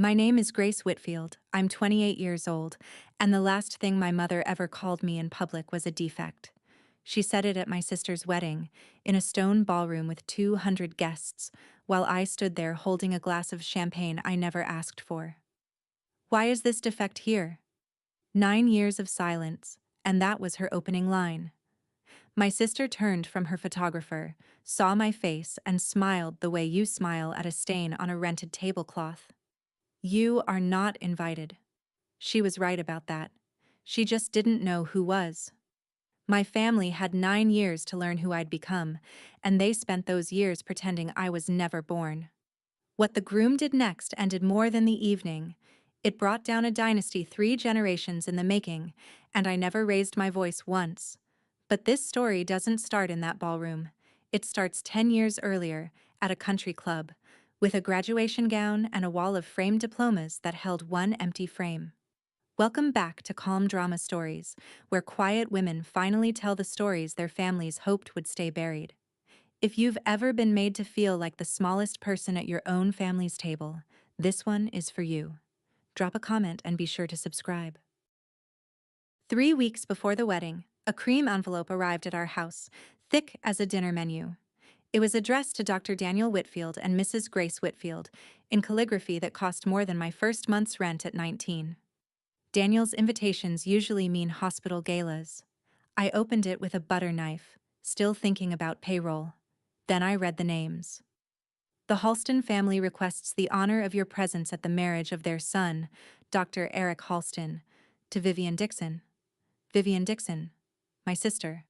My name is Grace Whitfield. I'm 28 years old, and the last thing my mother ever called me in public was a defect. She said it at my sister's wedding, in a stone ballroom with 200 guests, while I stood there holding a glass of champagne I never asked for. Why is this defect here? 9 years of silence, and that was her opening line. My sister turned from her photographer, saw my face, and smiled the way you smile at a stain on a rented tablecloth. You are not invited. She was right about that. She just didn't know who was. My family had 9 years to learn who I'd become, and they spent those years pretending I was never born. What the groom did next ended more than the evening. It brought down a dynasty 3 generations in the making, and I never raised my voice once. But this story doesn't start in that ballroom. It starts 10 years earlier, at a country club, with a graduation gown and a wall of framed diplomas that held one empty frame. Welcome back to Calm Drama Stories, where quiet women finally tell the stories their families hoped would stay buried. If you've ever been made to feel like the smallest person at your own family's table, this one is for you. Drop a comment and be sure to subscribe. 3 weeks before the wedding, a cream envelope arrived at our house, thick as a dinner menu. It was addressed to Dr. Daniel Whitfield and Mrs. Grace Whitfield, in calligraphy that cost more than my first month's rent at 19. Daniel's invitations usually mean hospital galas. I opened it with a butter knife, still thinking about payroll. Then I read the names. The Halston family requests the honor of your presence at the marriage of their son, Dr. Eric Halston, to Vivian Dixon. Vivian Dixon, my sister.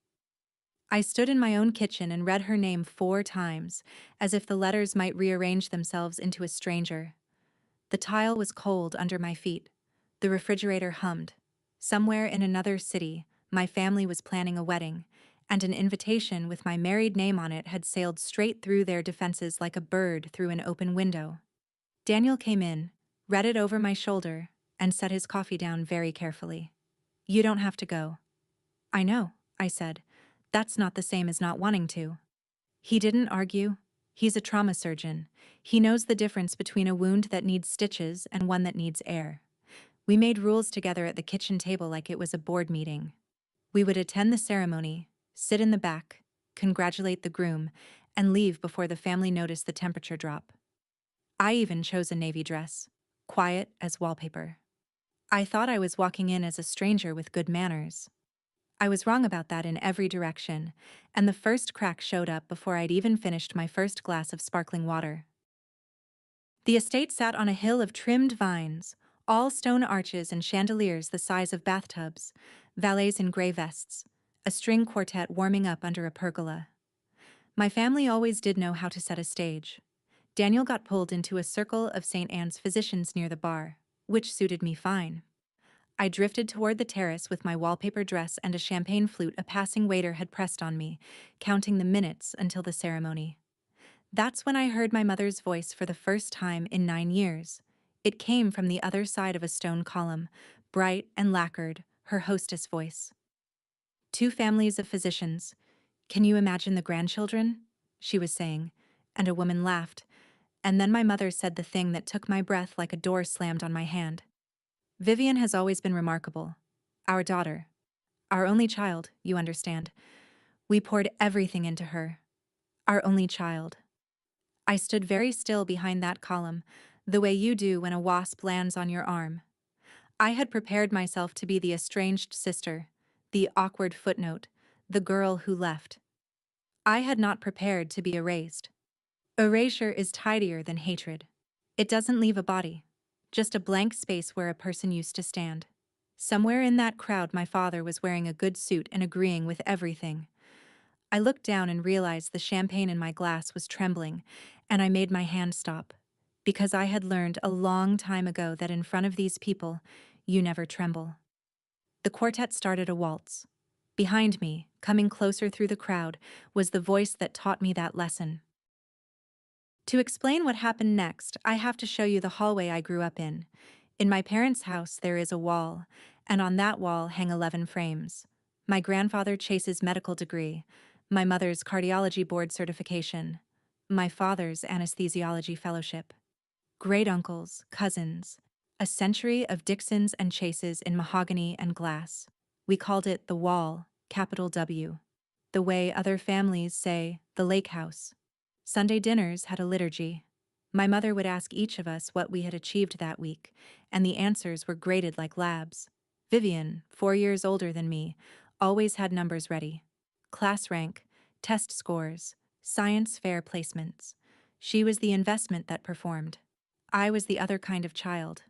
I stood in my own kitchen and read her name 4 times, as if the letters might rearrange themselves into a stranger. The tile was cold under my feet. The refrigerator hummed. Somewhere in another city, my family was planning a wedding, and an invitation with my married name on it had sailed straight through their defenses like a bird through an open window. Daniel came in, read it over my shoulder, and set his coffee down very carefully. You don't have to go. I know, I said. That's not the same as not wanting to. He didn't argue. He's a trauma surgeon. He knows the difference between a wound that needs stitches and one that needs air. We made rules together at the kitchen table like it was a board meeting. We would attend the ceremony, sit in the back, congratulate the groom, and leave before the family noticed the temperature drop. I even chose a navy dress, quiet as wallpaper. I thought I was walking in as a stranger with good manners. I was wrong about that in every direction, and the first crack showed up before I'd even finished my first glass of sparkling water. The estate sat on a hill of trimmed vines, all stone arches and chandeliers the size of bathtubs, valets in gray vests, a string quartet warming up under a pergola. My family always did know how to set a stage. Daniel got pulled into a circle of St. Anne's physicians near the bar, which suited me fine. I drifted toward the terrace with my wallpaper dress and a champagne flute a passing waiter had pressed on me, counting the minutes until the ceremony. That's when I heard my mother's voice for the first time in 9 years. It came from the other side of a stone column, bright and lacquered, her hostess voice. 2 families of physicians. Can you imagine the grandchildren? She was saying, and a woman laughed, and then my mother said the thing that took my breath like a door slammed on my hand. Vivian has always been remarkable. Our daughter. Our only child, you understand. We poured everything into her. Our only child. I stood very still behind that column, the way you do when a wasp lands on your arm. I had prepared myself to be the estranged sister, the awkward footnote, the girl who left. I had not prepared to be erased. Erasure is tidier than hatred. It doesn't leave a body, just a blank space where a person used to stand. Somewhere in that crowd my father was wearing a good suit and agreeing with everything. I looked down and realized the champagne in my glass was trembling, and I made my hand stop, because I had learned a long time ago that in front of these people, you never tremble. The quartet started a waltz. Behind me, coming closer through the crowd, was the voice that taught me that lesson. To explain what happened next, I have to show you the hallway I grew up in. In my parents' house, there is a wall, and on that wall hang 11 frames. My grandfather Chase's medical degree, my mother's cardiology board certification, my father's anesthesiology fellowship. great uncles, cousins, a century of Dixons and Chases in mahogany and glass. We called it the Wall, capital W. The way other families say, the lake house. Sunday dinners had a liturgy. My mother would ask each of us what we had achieved that week, and the answers were graded like labs. Vivian, 4 years older than me, always had numbers ready. Class rank, test scores, science fair placements. She was the investment that performed. I was the other kind of child.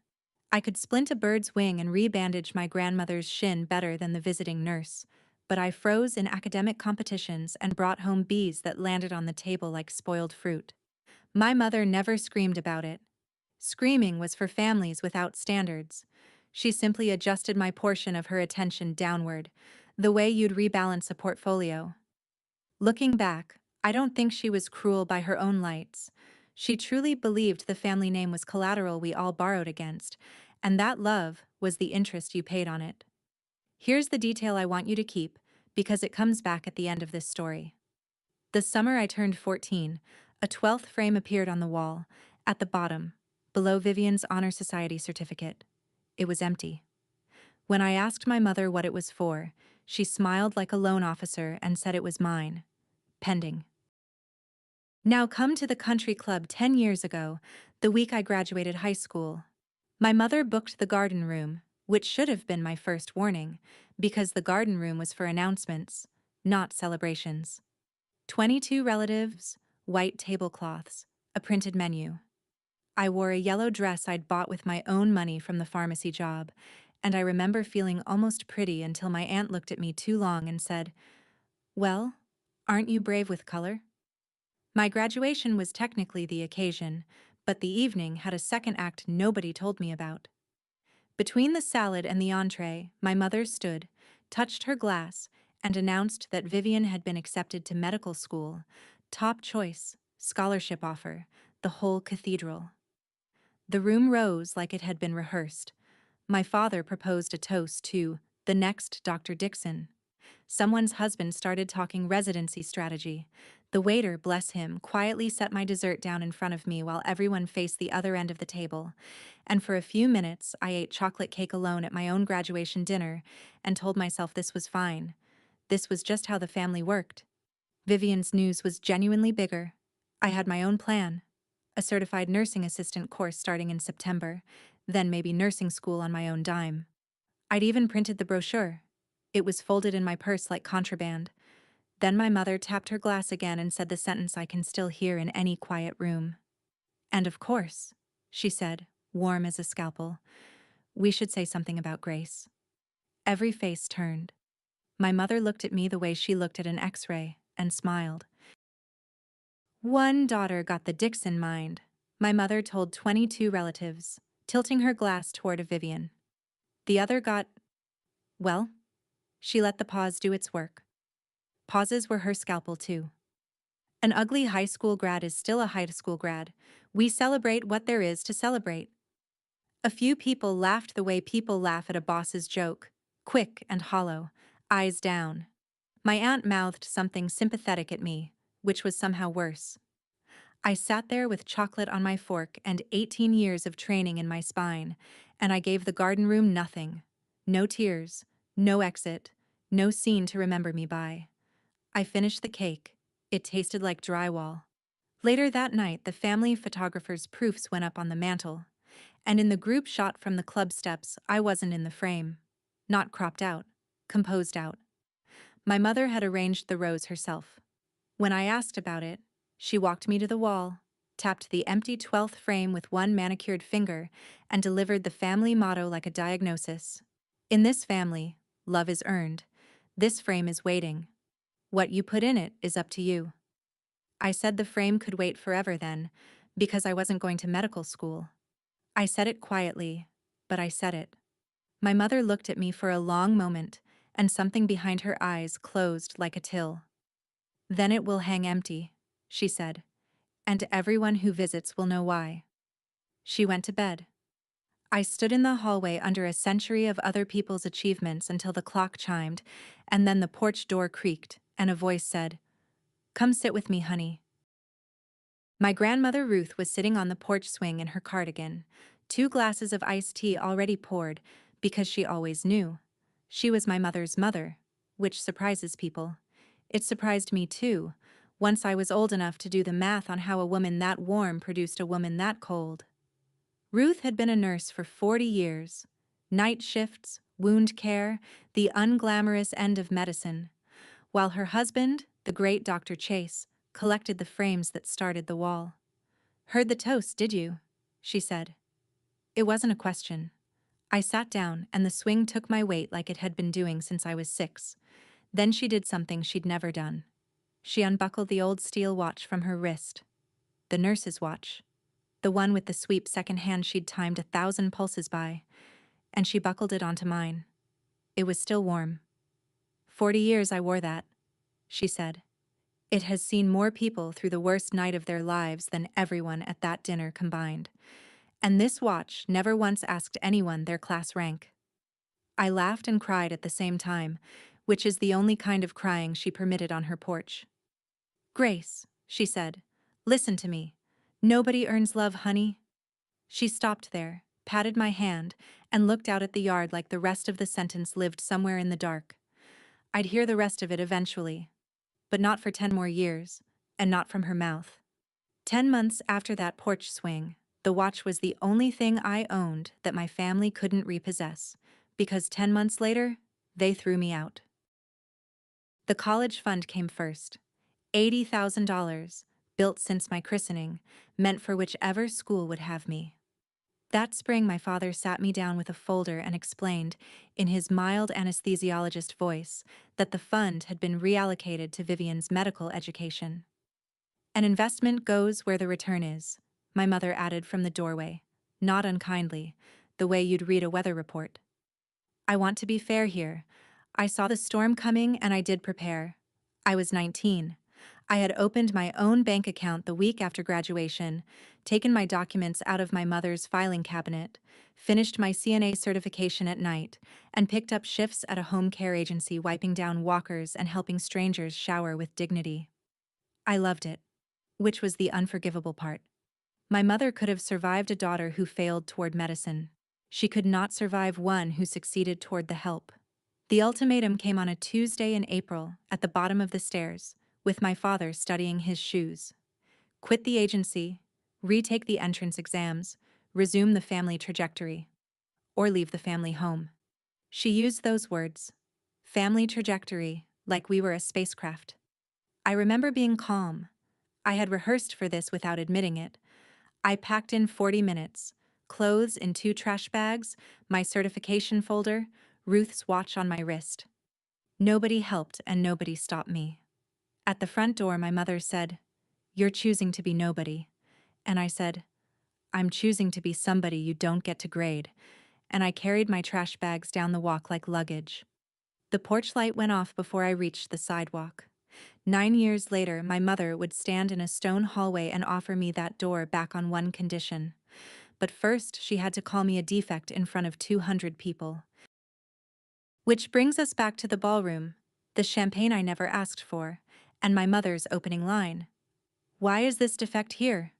I could splint a bird's wing and rebandage my grandmother's shin better than the visiting nurse, but I froze in academic competitions and brought home B's that landed on the table like spoiled fruit. My mother never screamed about it. Screaming was for families without standards. She simply adjusted my portion of her attention downward, the way you'd rebalance a portfolio. Looking back, I don't think she was cruel by her own lights. She truly believed the family name was collateral we all borrowed against, and that love was the interest you paid on it. Here's the detail I want you to keep, because it comes back at the end of this story. The summer I turned 14, a 12th frame appeared on the wall, at the bottom, below Vivian's Honor Society certificate. It was empty. When I asked my mother what it was for, she smiled like a loan officer and said it was mine. Pending. Now come to the country club 10 years ago, the week I graduated high school. My mother booked the garden room, which should have been my first warning, because the garden room was for announcements, not celebrations. 22 relatives, white tablecloths, a printed menu. I wore a yellow dress I'd bought with my own money from the pharmacy job, and I remember feeling almost pretty until my aunt looked at me too long and said, "Well, aren't you brave with color?" My graduation was technically the occasion, but the evening had a second act nobody told me about. Between the salad and the entree, my mother stood, touched her glass, and announced that Vivian had been accepted to medical school, top choice, scholarship offer, the whole cathedral. The room rose like it had been rehearsed. My father proposed a toast to the next Dr. Dixon. Someone's husband started talking residency strategy. The waiter, bless him, quietly set my dessert down in front of me while everyone faced the other end of the table. And for a few minutes, I ate chocolate cake alone at my own graduation dinner and told myself this was fine. This was just how the family worked. Vivian's news was genuinely bigger. I had my own plan. A certified nursing assistant course starting in September, then maybe nursing school on my own dime. I'd even printed the brochure. It was folded in my purse like contraband. Then my mother tapped her glass again and said the sentence I can still hear in any quiet room. "And of course," she said, warm as a scalpel, "we should say something about Grace." Every face turned. My mother looked at me the way she looked at an X-ray and smiled. One daughter got the Dixon mind, my mother told 22 relatives, tilting her glass toward Vivian. The other got, well, she let the pause do its work. Pauses were her scalpel, too. An ugly high school grad is still a high school grad. We celebrate what there is to celebrate. A few people laughed the way people laugh at a boss's joke, quick and hollow, eyes down. My aunt mouthed something sympathetic at me, which was somehow worse. I sat there with chocolate on my fork and 18 years of training in my spine, and I gave the garden room nothing. No tears, no exit, no scene to remember me by. I finished the cake. It tasted like drywall. Later that night, the family photographer's proofs went up on the mantel, and in the group shot from the club steps, I wasn't in the frame. Not cropped out, composed out. My mother had arranged the rows herself. When I asked about it, she walked me to the wall, tapped the empty 12th frame with one manicured finger, and delivered the family motto like a diagnosis. In this family, love is earned. This frame is waiting. What you put in it is up to you. I said the frame could wait forever then, because I wasn't going to medical school. I said it quietly, but I said it. My mother looked at me for a long moment, and something behind her eyes closed like a till. "Then it will hang empty," she said, "and everyone who visits will know why." She went to bed. I stood in the hallway under a century of other people's achievements until the clock chimed, and then the porch door creaked, and a voice said, "Come sit with me, honey." My grandmother Ruth was sitting on the porch swing in her cardigan, 2 glasses of iced tea already poured, because she always knew. She was my mother's mother, which surprises people. It surprised me too, once I was old enough to do the math on how a woman that warm produced a woman that cold. Ruth had been a nurse for 40 years. Night shifts, wound care, the unglamorous end of medicine, while her husband, the great Dr. Chase, collected the frames that started the wall. "Heard the toast, did you?" she said. It wasn't a question. I sat down, and the swing took my weight like it had been doing since I was 6. Then she did something she'd never done. She unbuckled the old steel watch from her wrist. The nurse's watch. The one with the sweep second hand she'd timed 1,000 pulses by. And she buckled it onto mine. It was still warm. 40 years I wore that, she said. It has seen more people through the worst night of their lives than everyone at that dinner combined. And this watch never once asked anyone their class rank. I laughed and cried at the same time, which is the only kind of crying she permitted on her porch. "Grace," she said, "listen to me. Nobody earns love, honey." She stopped there, patted my hand, and looked out at the yard like the rest of the sentence lived somewhere in the dark. I'd hear the rest of it eventually. But not for 10 more years, and not from her mouth. 10 months after that porch swing, the watch was the only thing I owned that my family couldn't repossess, because 10 months later, they threw me out. The college fund came first. $80,000, built since my christening, meant for whichever school would have me. That spring my father sat me down with a folder and explained, in his mild anesthesiologist voice, that the fund had been reallocated to Vivian's medical education. "An investment goes where the return is," my mother added from the doorway, not unkindly, the way you'd read a weather report. I want to be fair here. I saw the storm coming and I did prepare. I was 19. I had opened my own bank account the week after graduation, taken my documents out of my mother's filing cabinet, finished my CNA certification at night, and picked up shifts at a home care agency wiping down walkers and helping strangers shower with dignity. I loved it, which was the unforgivable part. My mother could have survived a daughter who failed toward medicine. She could not survive one who succeeded toward the help. The ultimatum came on a Tuesday in April, at the bottom of the stairs, with my father studying his shoes. Quit the agency, retake the entrance exams, resume the family trajectory, or leave the family home. She used those words. Family trajectory, like we were a spacecraft. I remember being calm. I had rehearsed for this without admitting it. I packed in 40 minutes, clothes in 2 trash bags, my certification folder, Ruth's watch on my wrist. Nobody helped and nobody stopped me. At the front door, my mother said, "You're choosing to be nobody." And I said, "I'm choosing to be somebody you don't get to grade." And I carried my trash bags down the walk like luggage. The porch light went off before I reached the sidewalk. 9 years later, my mother would stand in a stone hallway and offer me that door back on one condition. But first, she had to call me a defect in front of 200 people. Which brings us back to the ballroom, the champagne I never asked for, and my mother's opening line. "Why is this defect here?"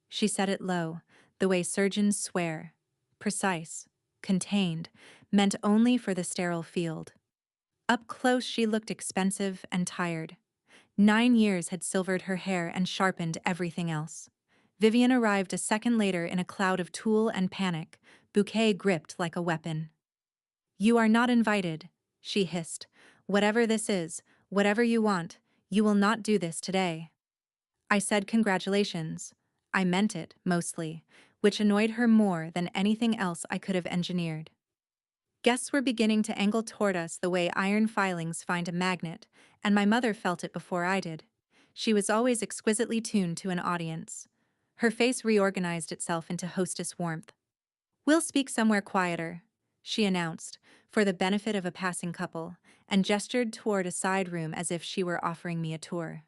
She said it low, the way surgeons swear. Precise, contained, meant only for the sterile field. Up close, she looked expensive and tired. 9 years had silvered her hair and sharpened everything else. Vivian arrived a second later in a cloud of tulle and panic, bouquet gripped like a weapon. "You are not invited," she hissed. "Whatever this is, whatever you want, you will not do this today." I said congratulations. I meant it, mostly, which annoyed her more than anything else I could have engineered. Guests were beginning to angle toward us the way iron filings find a magnet, and my mother felt it before I did. She was always exquisitely tuned to an audience. Her face reorganized itself into hostess warmth. "We'll speak somewhere quieter," she announced, for the benefit of a passing couple, and gestured toward a side room as if she were offering me a tour.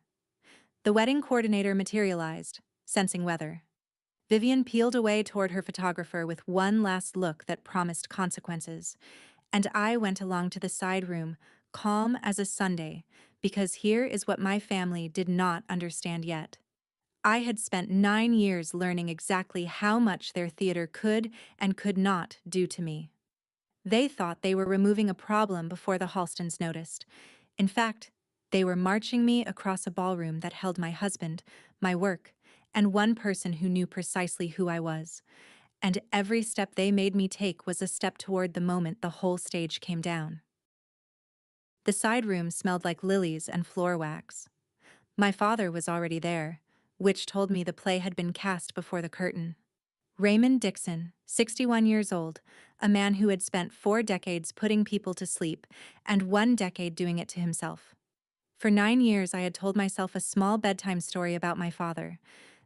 The wedding coordinator materialized, sensing weather. Vivian peeled away toward her photographer with one last look that promised consequences, and I went along to the side room, calm as a Sunday, because here is what my family did not understand yet. I had spent 9 years learning exactly how much their theater could and could not do to me. They thought they were removing a problem before the Halstons noticed. In fact, they were marching me across a ballroom that held my husband, my work, and one person who knew precisely who I was. And every step they made me take was a step toward the moment the whole stage came down. The side room smelled like lilies and floor wax. My father was already there, which told me the play had been cast before the curtain. Raymond Dixon, 61 years old, a man who had spent 4 decades putting people to sleep and 1 decade doing it to himself. For 9 years I had told myself a small bedtime story about my father,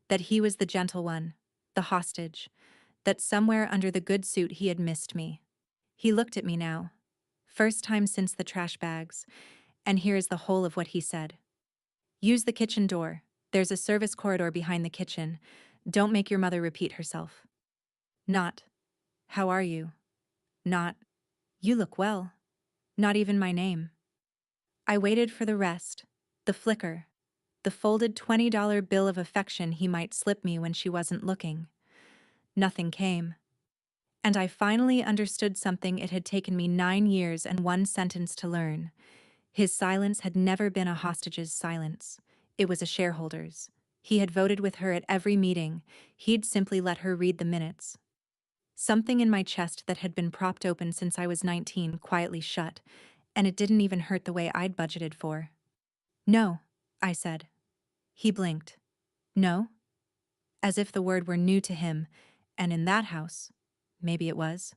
that he was the gentle one, the hostage, that somewhere under the good suit he had missed me. He looked at me now, first time since the trash bags, and here is the whole of what he said. Use the kitchen door. There's a service corridor behind the kitchen. Don't make your mother repeat herself. Not, how are you? Not, you look well. Not even my name. I waited for the rest, the flicker, the folded $20 bill of affection he might slip me when she wasn't looking. Nothing came. And I finally understood something it had taken me 9 years and 1 sentence to learn. His silence had never been a hostage's silence. It was a shareholder's. He had voted with her at every meeting. He'd simply let her read the minutes. Something in my chest that had been propped open since I was 19 quietly shut, and it didn't even hurt the way I'd budgeted for. No, I said. He blinked. No? As if the word were new to him, and in that house, maybe it was.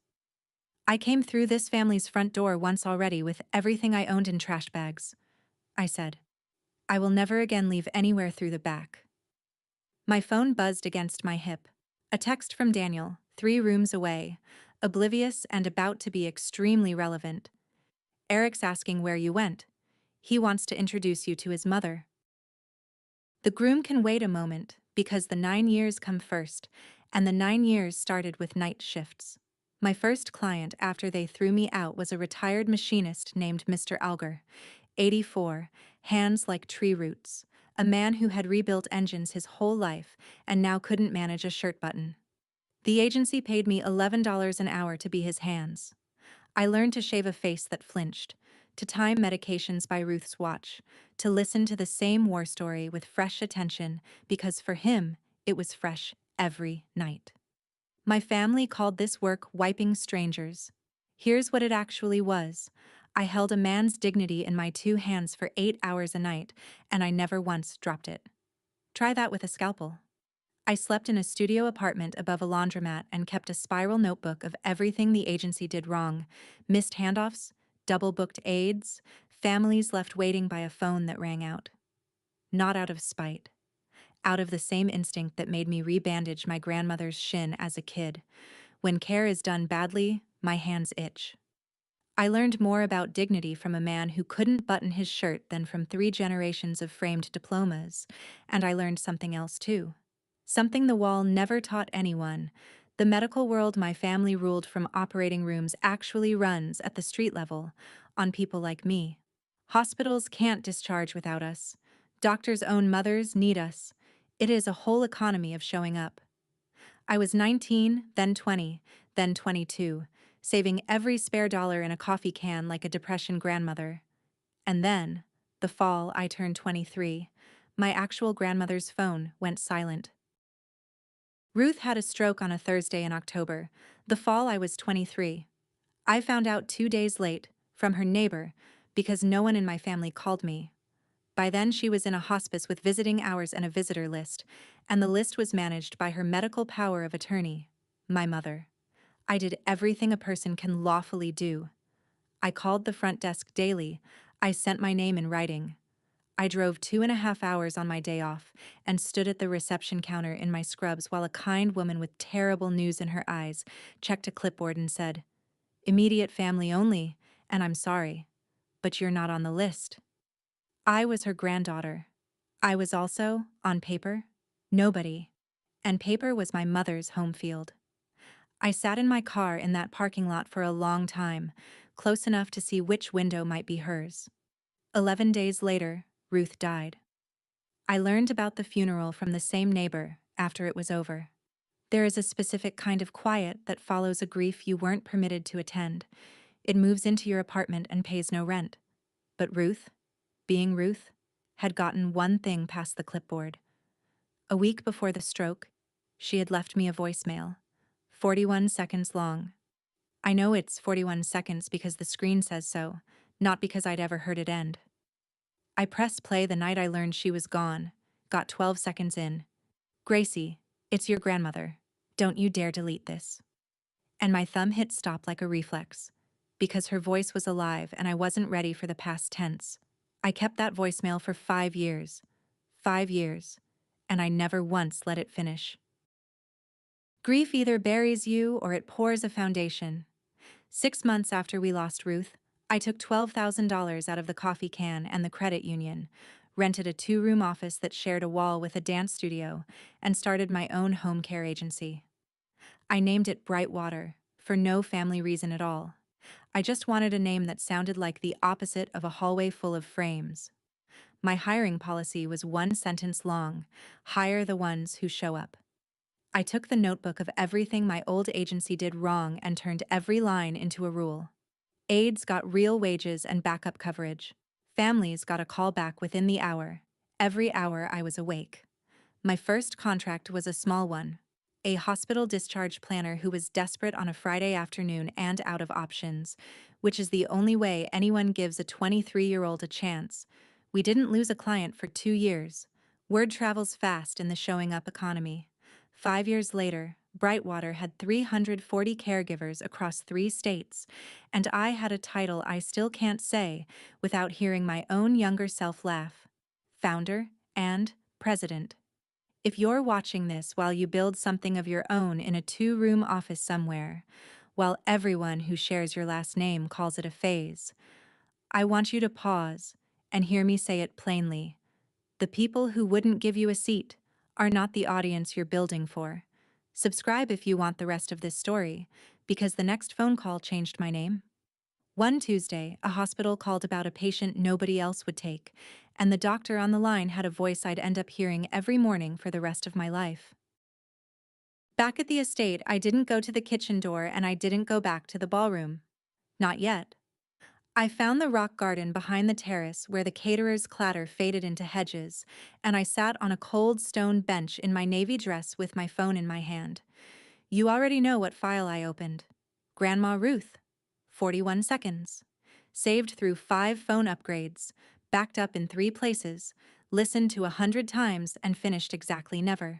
I came through this family's front door once already with everything I owned in trash bags, I said. I will never again leave anywhere through the back. My phone buzzed against my hip. A text from Daniel, 3 rooms away, oblivious and about to be extremely relevant. Eric's asking where you went. He wants to introduce you to his mother. The groom can wait a moment, because the 9 years come first, and the 9 years started with night shifts. My first client after they threw me out was a retired machinist named Mr. Alger, 84, hands like tree roots, a man who had rebuilt engines his whole life and now couldn't manage a shirt button. The agency paid me $11 an hour to be his hands. I learned to shave a face that flinched, to time medications by Ruth's watch, to listen to the same war story with fresh attention because for him, it was fresh every night. My family called this work wiping strangers. Here's what it actually was. I held a man's dignity in my 2 hands for 8 hours a night, and I never once dropped it. Try that with a scalpel. I slept in a studio apartment above a laundromat and kept a spiral notebook of everything the agency did wrong: missed handoffs, double-booked aides, families left waiting by a phone that rang out. Not out of spite. Out of the same instinct that made me rebandage my grandmother's shin as a kid. When care is done badly, my hands itch. I learned more about dignity from a man who couldn't button his shirt than from 3 generations of framed diplomas, and I learned something else too. Something the wall never taught anyone. The medical world my family ruled from operating rooms actually runs at the street level, on people like me. Hospitals can't discharge without us. Doctors' own mothers need us. It is a whole economy of showing up. I was 19, then 20, then 22, saving every spare dollar in a coffee can like a depression grandmother. And then, the fall I turned 23, my actual grandmother's phone went silent. Ruth had a stroke on a Thursday in October, the fall I was 23. I found out 2 days late, from her neighbor, because no one in my family called me. By then she was in a hospice with visiting hours and a visitor list, and the list was managed by her medical power of attorney, my mother. I did everything a person can lawfully do. I called the front desk daily. I sent my name in writing. I drove 2.5 hours on my day off and stood at the reception counter in my scrubs while a kind woman with terrible news in her eyes checked a clipboard and said, "Immediate family only, and I'm sorry, but you're not on the list." I was her granddaughter. I was also, on paper, nobody. And paper was my mother's home field. I sat in my car in that parking lot for a long time, close enough to see which window might be hers. 11 days later, Ruth died. I learned about the funeral from the same neighbor after it was over. There is a specific kind of quiet that follows a grief you weren't permitted to attend. It moves into your apartment and pays no rent. But Ruth, being Ruth, had gotten one thing past the clipboard. A week before the stroke, she had left me a voicemail, 41 seconds long. I know it's 41 seconds because the screen says so, not because I'd ever heard it end. I pressed play the night I learned she was gone, got 12 seconds in. Gracie, it's your grandmother. Don't you dare delete this. And my thumb hit stop like a reflex, because her voice was alive and I wasn't ready for the past tense. I kept that voicemail for 5 years. 5 years. And I never once let it finish. Grief either buries you or it pours a foundation. 6 months after we lost Ruth, I took $12,000 out of the coffee can and the credit union, rented a 2-room office that shared a wall with a dance studio, and started my own home care agency. I named it Brightwater, for no family reason at all. I just wanted a name that sounded like the opposite of a hallway full of frames. My hiring policy was 1 sentence long: hire the ones who show up. I took the notebook of everything my old agency did wrong and turned every line into a rule. Aides got real wages and backup coverage. Families got a call back within the hour, every hour I was awake. My first contract was a small one. A hospital discharge planner who was desperate on a Friday afternoon and out of options, which is the only way anyone gives a 23-year-old a chance. We didn't lose a client for 2 years. Word travels fast in the showing up economy. 5 years later, Brightwater had 340 caregivers across 3 states, and I had a title I still can't say without hearing my own younger self laugh: founder and president. If you're watching this while you build something of your own in a 2-room office somewhere, while everyone who shares your last name calls it a phase, I want you to pause and hear me say it plainly. The people who wouldn't give you a seat are not the audience you're building for. Subscribe if you want the rest of this story, because the next phone call changed my name. One Tuesday, a hospital called about a patient nobody else would take, and the doctor on the line had a voice I'd end up hearing every morning for the rest of my life. Back at the estate, I didn't go to the kitchen door and I didn't go back to the ballroom. Not yet. I found the rock garden behind the terrace where the caterer's clatter faded into hedges, and I sat on a cold stone bench in my navy dress with my phone in my hand. You already know what file I opened. Grandma Ruth. 41 seconds. Saved through 5 phone upgrades, backed up in 3 places, listened to 100 times, and finished exactly never.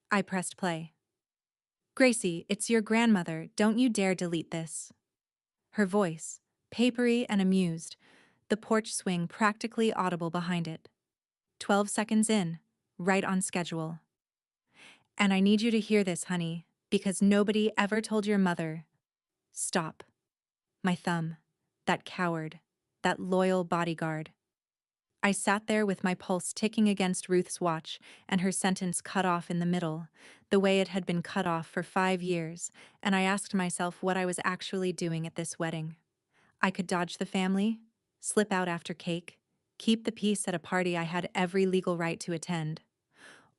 I pressed play. Gracie, it's your grandmother. Don't you dare delete this. Her voice, papery and amused, the porch swing practically audible behind it. 12 seconds in, right on schedule. And I need you to hear this, honey, because nobody ever told your mother. Stop. My thumb. That coward. That loyal bodyguard. I sat there with my pulse ticking against Ruth's watch and her sentence cut off in the middle, the way it had been cut off for 5 years, and I asked myself what I was actually doing at this wedding. I could dodge the family, slip out after cake, keep the peace at a party I had every legal right to attend.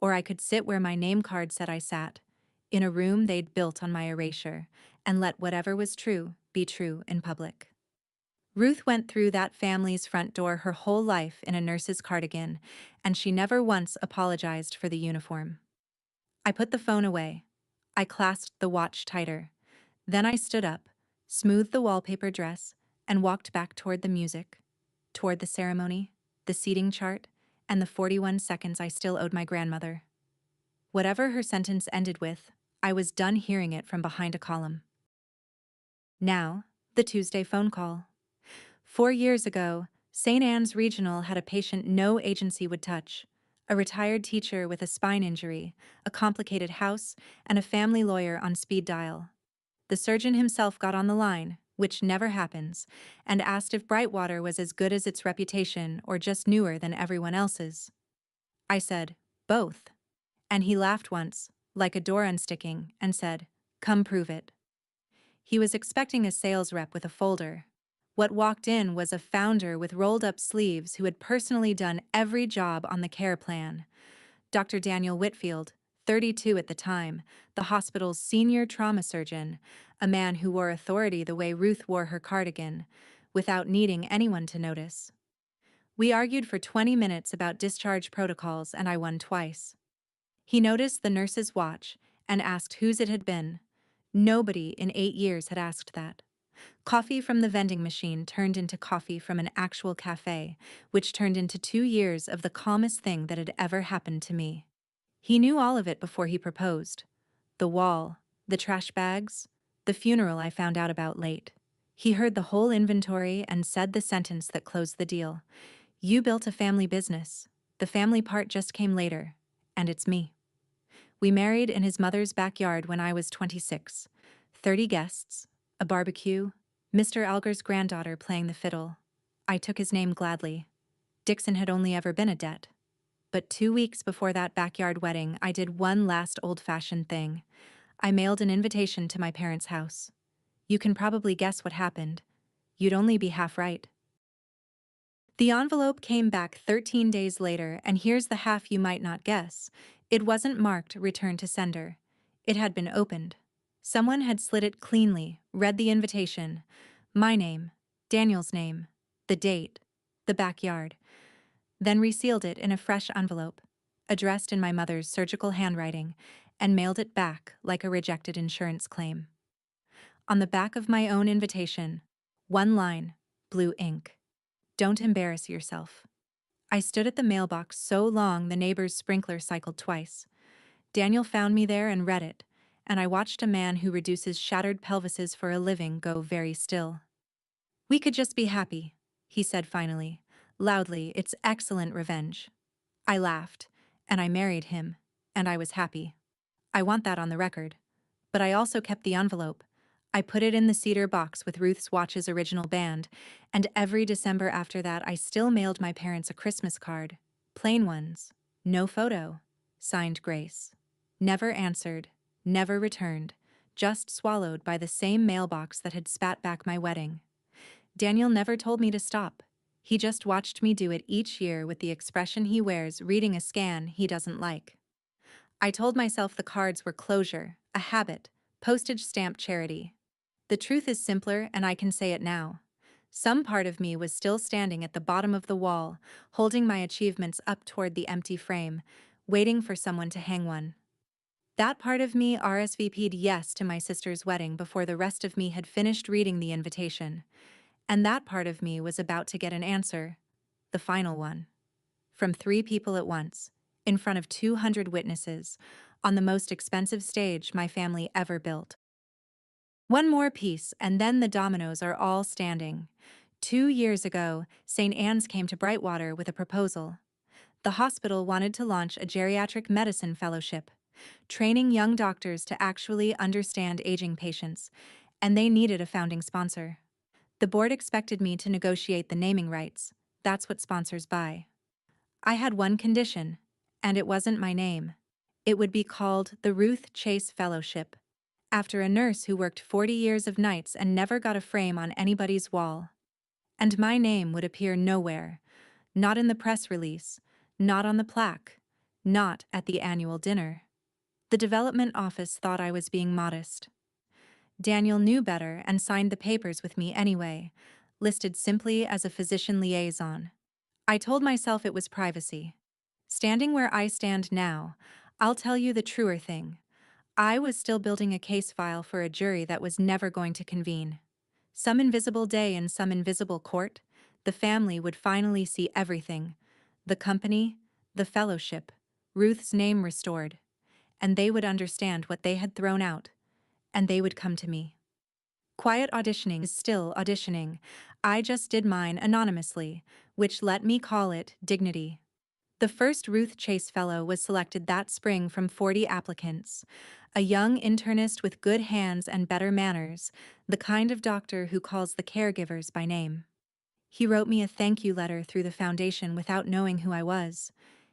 Or I could sit where my name card said I sat, in a room they'd built on my erasure, and let whatever was true be true in public. Ruth went through that family's front door her whole life in a nurse's cardigan, and she never once apologized for the uniform. I put the phone away. I clasped the watch tighter. Then I stood up, smoothed the wallpaper dress, and walked back toward the music, toward the ceremony, the seating chart, and the 41 seconds I still owed my grandmother. Whatever her sentence ended with, I was done hearing it from behind a column. Now, the Tuesday phone call. 4 years ago, St. Anne's Regional had a patient no agency would touch, a retired teacher with a spine injury, a complicated house, and a family lawyer on speed dial. The surgeon himself got on the line, which never happens, and asked if Brightwater was as good as its reputation or just newer than everyone else's. I said, both. And he laughed once, like a door unsticking, and said, come prove it. He was expecting a sales rep with a folder. What walked in was a founder with rolled-up sleeves who had personally done every job on the care plan. Dr. Daniel Whitfield, 32 at the time, the hospital's senior trauma surgeon, a man who wore authority the way Ruth wore her cardigan, without needing anyone to notice. We argued for 20 minutes about discharge protocols, and I won twice. He noticed the nurse's watch and asked whose it had been. Nobody in 8 years had asked that. Coffee from the vending machine turned into coffee from an actual cafe, which turned into 2 years of the calmest thing that had ever happened to me. He knew all of it before he proposed. The wall, the trash bags, the funeral I found out about late. He heard the whole inventory and said the sentence that closed the deal. You built a family business. The family part just came later, and it's me. We married in his mother's backyard when I was 26. 30 guests, a barbecue, Mr. Alger's granddaughter playing the fiddle. I took his name gladly. Dixon had only ever been a debt. But 2 weeks before that backyard wedding, I did one last old-fashioned thing. I mailed an invitation to my parents' house. You can probably guess what happened. You'd only be half right. The envelope came back 13 days later, and here's the half you might not guess. It wasn't marked "Return to Sender." It had been opened. Someone had slit it cleanly, read the invitation. My name, Daniel's name, the date, the backyard. Then resealed it in a fresh envelope, addressed in my mother's surgical handwriting, and mailed it back like a rejected insurance claim. On the back of my own invitation, one line, blue ink. Don't embarrass yourself. I stood at the mailbox so long the neighbor's sprinkler cycled twice. Daniel found me there and read it, and I watched a man who reduces shattered pelvises for a living go very still. We could just be happy, he said finally, loudly. It's excellent revenge. I laughed, and I married him, and I was happy. I want that on the record. But I also kept the envelope. I put it in the cedar box with Ruth's watch's original band, and every December after that I still mailed my parents a Christmas card. Plain ones. No photo. Signed Grace. Never answered. Never returned. Just swallowed by the same mailbox that had spat back my wedding. Daniel never told me to stop. He just watched me do it each year with the expression he wears reading a scan he doesn't like. I told myself the cards were closure, a habit, postage stamp charity. The truth is simpler, and I can say it now. Some part of me was still standing at the bottom of the wall, holding my achievements up toward the empty frame, waiting for someone to hang one. That part of me RSVP'd yes to my sister's wedding before the rest of me had finished reading the invitation. And that part of me was about to get an answer, the final one. From 3 people at once, in front of 200 witnesses, on the most expensive stage my family ever built. One more piece, and then the dominoes are all standing. 2 years ago, St. Anne's came to Brightwater with a proposal. The hospital wanted to launch a geriatric medicine fellowship, training young doctors to actually understand aging patients, and they needed a founding sponsor. The board expected me to negotiate the naming rights. That's what sponsors buy. I had one condition, and it wasn't my name. It would be called the Ruth Chase Fellowship, after a nurse who worked 40 years of nights and never got a frame on anybody's wall. And my name would appear nowhere, not in the press release, not on the plaque, not at the annual dinner. The development office thought I was being modest. Daniel knew better and signed the papers with me anyway, listed simply as a physician liaison. I told myself it was privacy. Standing where I stand now, I'll tell you the truer thing. I was still building a case file for a jury that was never going to convene. Some invisible day in some invisible court, the family would finally see everything. The company, the fellowship, Ruth's name restored. And they would understand what they had thrown out. And they would come to me. Quiet auditioning is still auditioning. I just did mine anonymously, which let me call it dignity. The first Ruth Chase Fellow was selected that spring from 40 applicants. A young internist with good hands and better manners, the kind of doctor who calls the caregivers by name. He wrote me a thank you letter through the foundation without knowing who I was.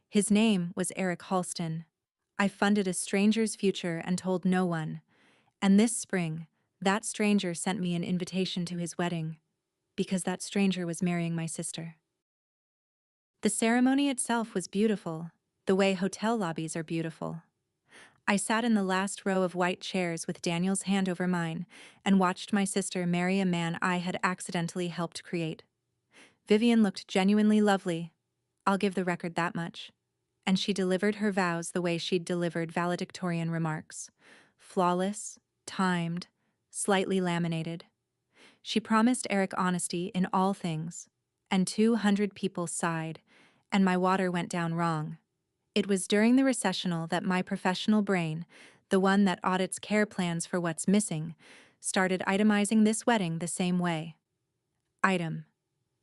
His name was Eric Halston. I funded a stranger's future and told no one. And this spring, that stranger sent me an invitation to his wedding. Because that stranger was marrying my sister. The ceremony itself was beautiful, the way hotel lobbies are beautiful. I sat in the last row of white chairs with Daniel's hand over mine and watched my sister marry a man I had accidentally helped create. Vivian looked genuinely lovely, I'll give the record that much. And she delivered her vows the way she'd delivered valedictorian remarks. Flawless, timed, slightly laminated. She promised Eric honesty in all things, and 200 people sighed, and my water went down wrong. It was during the recessional that my professional brain, the one that audits care plans for what's missing, started itemizing this wedding the same way. Item.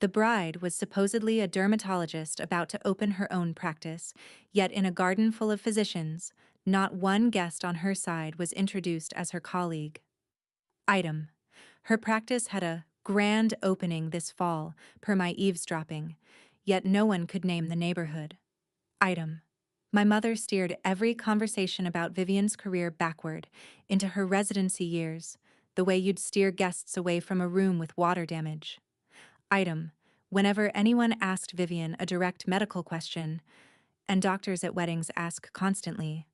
The bride was supposedly a dermatologist about to open her own practice, yet in a garden full of physicians, not one guest on her side was introduced as her colleague. Item. Her practice had a grand opening this fall, per my eavesdropping, yet no one could name the neighborhood. Item. My mother steered every conversation about Vivian's career backward, into her residency years, the way you'd steer guests away from a room with water damage. Item. Whenever anyone asked Vivian a direct medical question, and doctors at weddings ask constantly,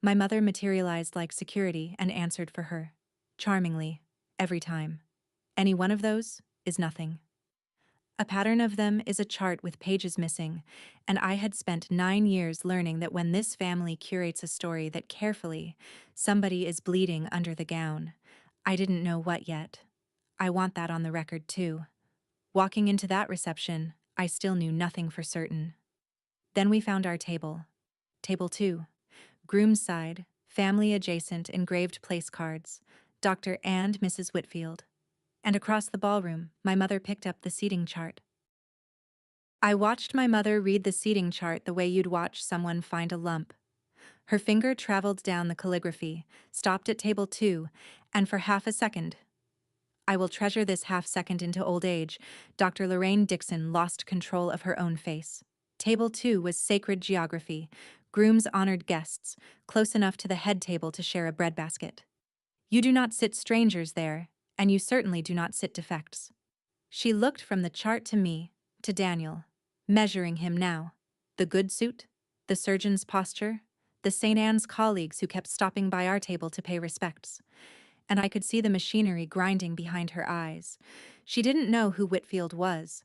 my mother materialized like security and answered for her. Charmingly. Every time. Any one of those is nothing. A pattern of them is a chart with pages missing, and I had spent 9 years learning that when this family curates a story that carefully, somebody is bleeding under the gown. I didn't know what yet. I want that on the record too. Walking into that reception, I still knew nothing for certain. Then we found our table. Table 2. Groom's side, family adjacent engraved place cards, Dr. and Mrs. Whitfield. And across the ballroom, my mother picked up the seating chart. I watched my mother read the seating chart the way you'd watch someone find a lump. Her finger traveled down the calligraphy, stopped at table 2, and for half a second, I will treasure this half second into old age, Dr. Lorraine Dixon lost control of her own face. Table 2 was sacred geography, groom's honored guests, close enough to the head table to share a breadbasket. You do not sit strangers there, and you certainly do not sit defects. She looked from the chart to me, to Daniel, measuring him now. The good suit, the surgeon's posture, the St. Anne's colleagues who kept stopping by our table to pay respects. And I could see the machinery grinding behind her eyes. She didn't know who Whitfield was.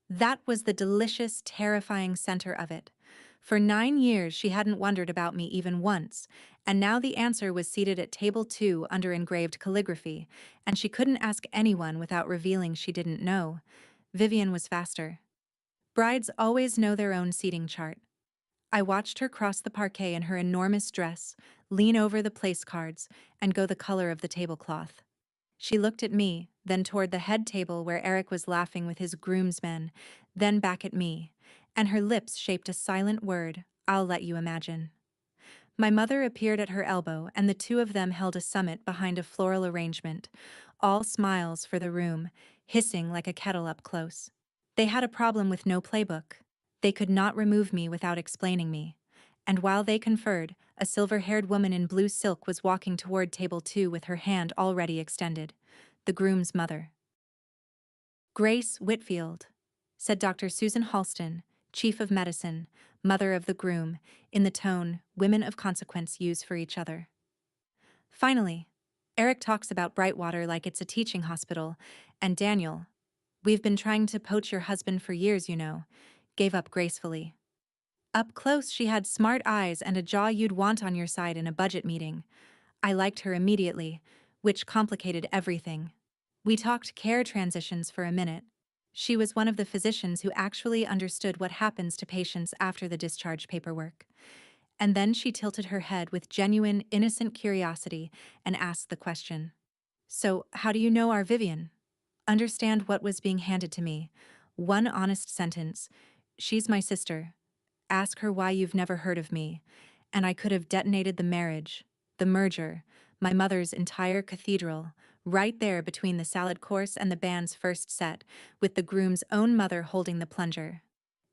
That was the delicious, terrifying center of it. For 9 years she hadn't wondered about me even once, and now the answer was seated at table 2 under engraved calligraphy, and she couldn't ask anyone without revealing she didn't know. Vivian was faster. Brides always know their own seating chart. I watched her cross the parquet in her enormous dress, lean over the place cards, and go the color of the tablecloth. She looked at me, then toward the head table where Eric was laughing with his groomsmen, then back at me, and her lips shaped a silent word, I'll let you imagine. My mother appeared at her elbow, and the two of them held a summit behind a floral arrangement, all smiles for the room, hissing like a kettle up close. They had a problem with no playbook. They could not remove me without explaining me. And while they conferred, a silver-haired woman in blue silk was walking toward table 2 with her hand already extended. The groom's mother. Grace Whitfield, said Dr. Susan Halston, chief of medicine, mother of the groom, in the tone women of consequence use for each other. Finally, Eric talks about Brightwater like it's a teaching hospital, and Daniel, we've been trying to poach your husband for years, you know, gave up gracefully. Up close she had smart eyes and a jaw you'd want on your side in a budget meeting. I liked her immediately, which complicated everything. We talked care transitions for a minute. She was one of the physicians who actually understood what happens to patients after the discharge paperwork. And then she tilted her head with genuine, innocent curiosity and asked the question. So, how do you know our Vivian? Understand what was being handed to me. One honest sentence. She's my sister. Ask her why you've never heard of me. And I could have detonated the marriage, the merger, my mother's entire cathedral, right there between the salad course and the band's first set, with the groom's own mother holding the plunger.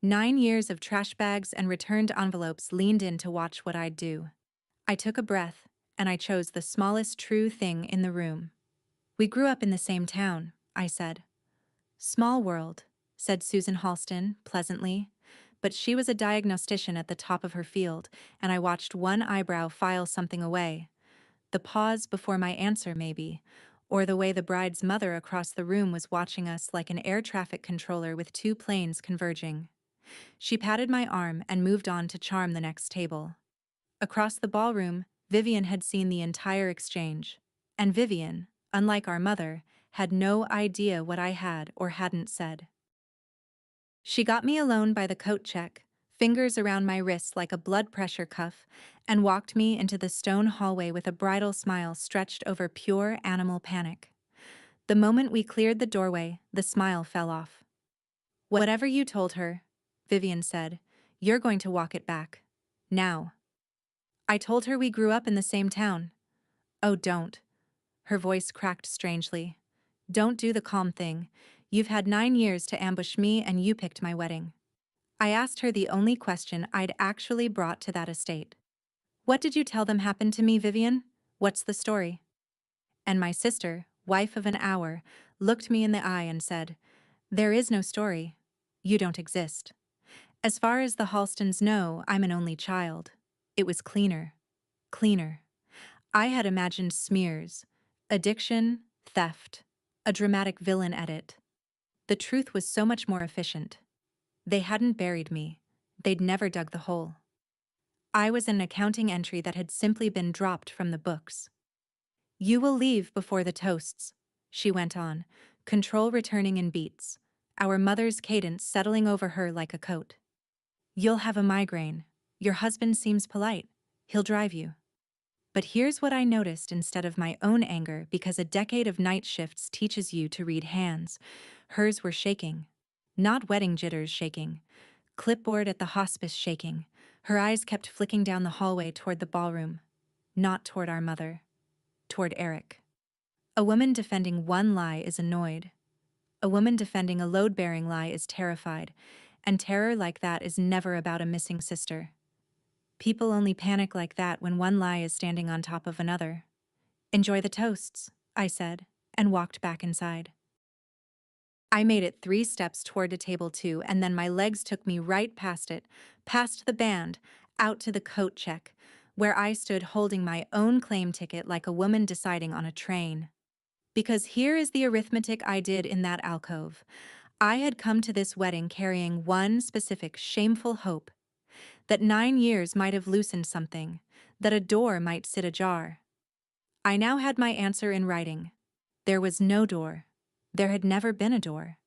9 years of trash bags and returned envelopes leaned in to watch what I'd do. I took a breath, and I chose the smallest true thing in the room. We grew up in the same town, I said. Small world, said Susan Halston, pleasantly. But she was a diagnostician at the top of her field, and I watched one eyebrow file something away. The pause before my answer, maybe, or the way the bride's mother across the room was watching us like an air traffic controller with two planes converging. She patted my arm and moved on to charm the next table. Across the ballroom, Vivian had seen the entire exchange. And Vivian, unlike our mother, had no idea what I had or hadn't said. She got me alone by the coat check, fingers around my wrists like a blood pressure cuff, and walked me into the stone hallway with a bridal smile stretched over pure animal panic. The moment we cleared the doorway, the smile fell off. Whatever you told her, Vivian said, you're going to walk it back. Now. I told her we grew up in the same town. Oh, don't. Her voice cracked strangely. Don't do the calm thing. You've had 9 years to ambush me and you picked my wedding. I asked her the only question I'd actually brought to that estate. What did you tell them happened to me, Vivian? What's the story? And my sister, wife of an hour, looked me in the eye and said, there is no story. You don't exist. As far as the Halstons know, I'm an only child. It was cleaner. Cleaner. I had imagined smears, addiction, theft, a dramatic villain edit. The truth was so much more efficient. They hadn't buried me. They'd never dug the hole. I was an accounting entry that had simply been dropped from the books. You will leave before the toasts, she went on, control returning in beats, our mother's cadence settling over her like a coat. You'll have a migraine. Your husband seems polite. He'll drive you. But here's what I noticed instead of my own anger, because a decade of night shifts teaches you to read hands. Hers were shaking. Not wedding jitters shaking. Clipboard at the hospice shaking. Her eyes kept flicking down the hallway toward the ballroom. Not toward our mother. Toward Eric. A woman defending one lie is annoyed. A woman defending a load-bearing lie is terrified. And terror like that is never about a missing sister. People only panic like that when one lie is standing on top of another. Enjoy the toasts, I said, and walked back inside. I made it 3 steps toward a table 2, and then my legs took me right past it, past the band, out to the coat check, where I stood holding my own claim ticket like a woman deciding on a train. Because here is the arithmetic I did in that alcove. I had come to this wedding carrying one specific shameful hope: that 9 years might have loosened something, that a door might sit ajar. I now had my answer in writing. There was no door. There had never been a door.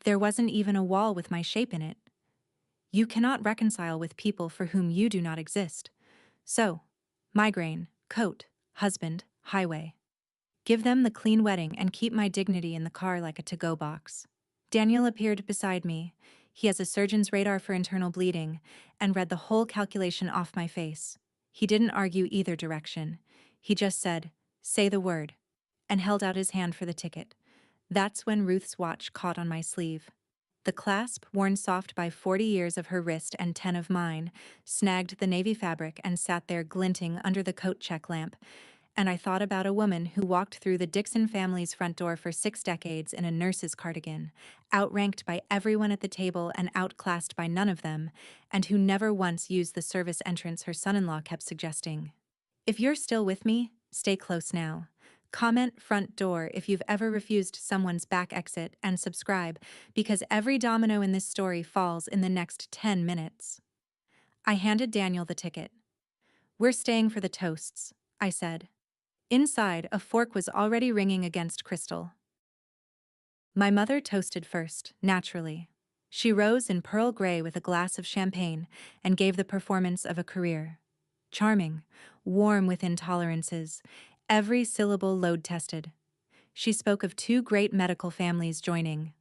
There wasn't even a wall with my shape in it. You cannot reconcile with people for whom you do not exist. So, migraine, coat, husband, highway. Give them the clean wedding and keep my dignity in the car like a to-go box. Daniel appeared beside me. He has a surgeon's radar for internal bleeding, and read the whole calculation off my face. He didn't argue either direction. He just said, say the word, and held out his hand for the ticket. That's when Ruth's watch caught on my sleeve. The clasp, worn soft by 40 years of her wrist and 10 of mine, snagged the navy fabric and sat there glinting under the coat check lamp. And I thought about a woman who walked through the Dixon family's front door for 6 decades in a nurse's cardigan, outranked by everyone at the table and outclassed by none of them, and who never once used the service entrance her son-in-law kept suggesting. If you're still with me, stay close now. Comment front door if you've ever refused someone's back exit, and subscribe, because every domino in this story falls in the next 10 minutes. I handed Daniel the ticket. We're staying for the toasts, I said. Inside, a fork was already ringing against crystal. My mother toasted first, naturally. She rose in pearl gray with a glass of champagne and gave the performance of a career. Charming, warm with intolerances, every syllable load-tested. She spoke of 2 great medical families joining,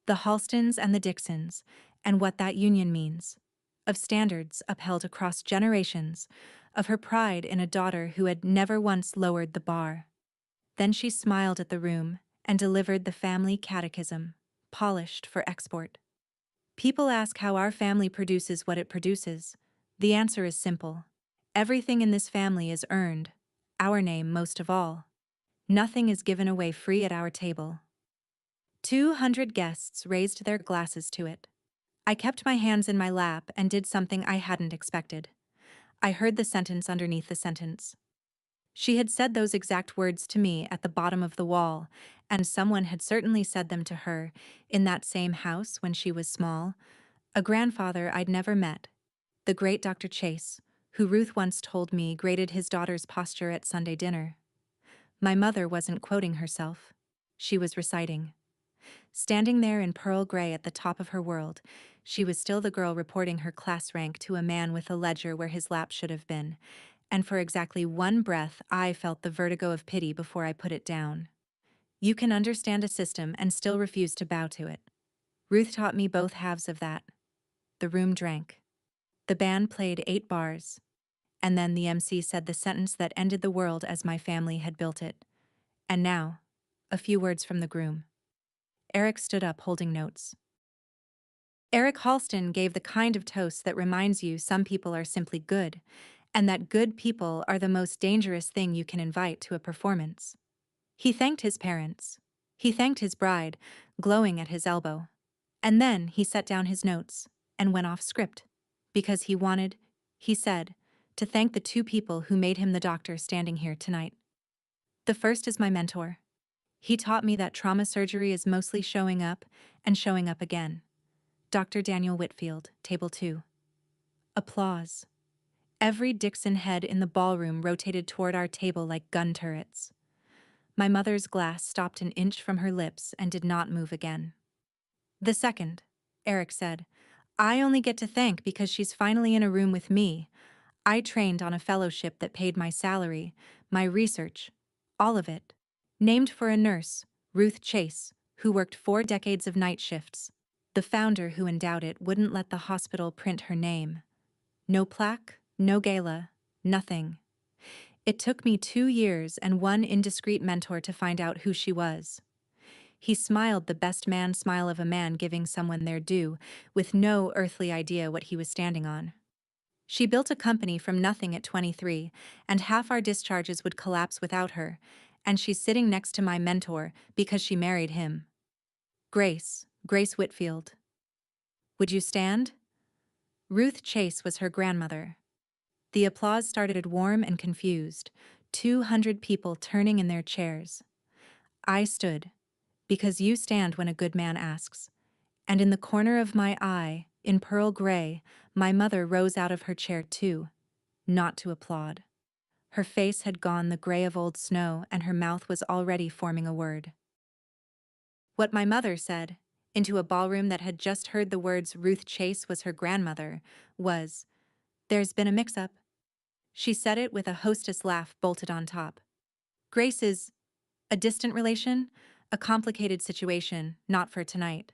the Halstons and the Dixons, and what that union means, of standards upheld across generations, of her pride in a daughter who had never once lowered the bar. Then she smiled at the room and delivered the family catechism, polished for export. People ask how our family produces what it produces. The answer is simple. Everything in this family is earned, our name most of all. Nothing is given away free at our table. 200 guests raised their glasses to it. I kept my hands in my lap and did something I hadn't expected. I heard the sentence underneath the sentence. She had said those exact words to me at the bottom of the wall, and someone had certainly said them to her in that same house when she was small. A grandfather I'd never met, the great Dr. Chase, who Ruth once told me graded his daughter's posture at Sunday dinner. My mother wasn't quoting herself. She was reciting. Standing there in pearl gray at the top of her world, she was still the girl reporting her class rank to a man with a ledger where his lap should have been, and for exactly one breath I felt the vertigo of pity before I put it down. You can understand a system and still refuse to bow to it. Ruth taught me both halves of that. The room drank. The band played 8 bars. And then the MC said the sentence that ended the world as my family had built it. And now, a few words from the groom. Eric stood up holding notes. Eric Halston gave the kind of toast that reminds you some people are simply good, and that good people are the most dangerous thing you can invite to a performance. He thanked his parents. He thanked his bride, glowing at his elbow. And then he set down his notes and went off script. Because he wanted, he said, to thank the 2 people who made him the doctor standing here tonight. The first is my mentor. He taught me that trauma surgery is mostly showing up and showing up again. Dr. Daniel Whitfield, Table 2. Applause. Every Dixon head in the ballroom rotated toward our table like gun turrets. My mother's glass stopped an inch from her lips and did not move again. The second, Eric said, I only get to thank because she's finally in a room with me. I trained on a fellowship that paid my salary, my research, all of it. Named for a nurse, Ruth Chase, who worked 4 decades of night shifts. The founder who endowed it wouldn't let the hospital print her name. No plaque, no gala, nothing. It took me 2 years and one indiscreet mentor to find out who she was. He smiled the best man smile of a man giving someone their due, with no earthly idea what he was standing on. She built a company from nothing at 23, and half our discharges would collapse without her, and she's sitting next to my mentor because she married him. Grace Whitfield. Would you stand? Ruth Chase was her grandmother. The applause started warm and confused, 200 people turning in their chairs. I stood, because you stand when a good man asks. And in the corner of my eye, in pearl gray, my mother rose out of her chair too, not to applaud. Her face had gone the gray of old snow and her mouth was already forming a word. What my mother said, into a ballroom that had just heard the words Ruth Chase was her grandmother, was, "There's been a mix-up." She said it with a hostess laugh bolted on top. Grace is a distant relation, a complicated situation, not for tonight.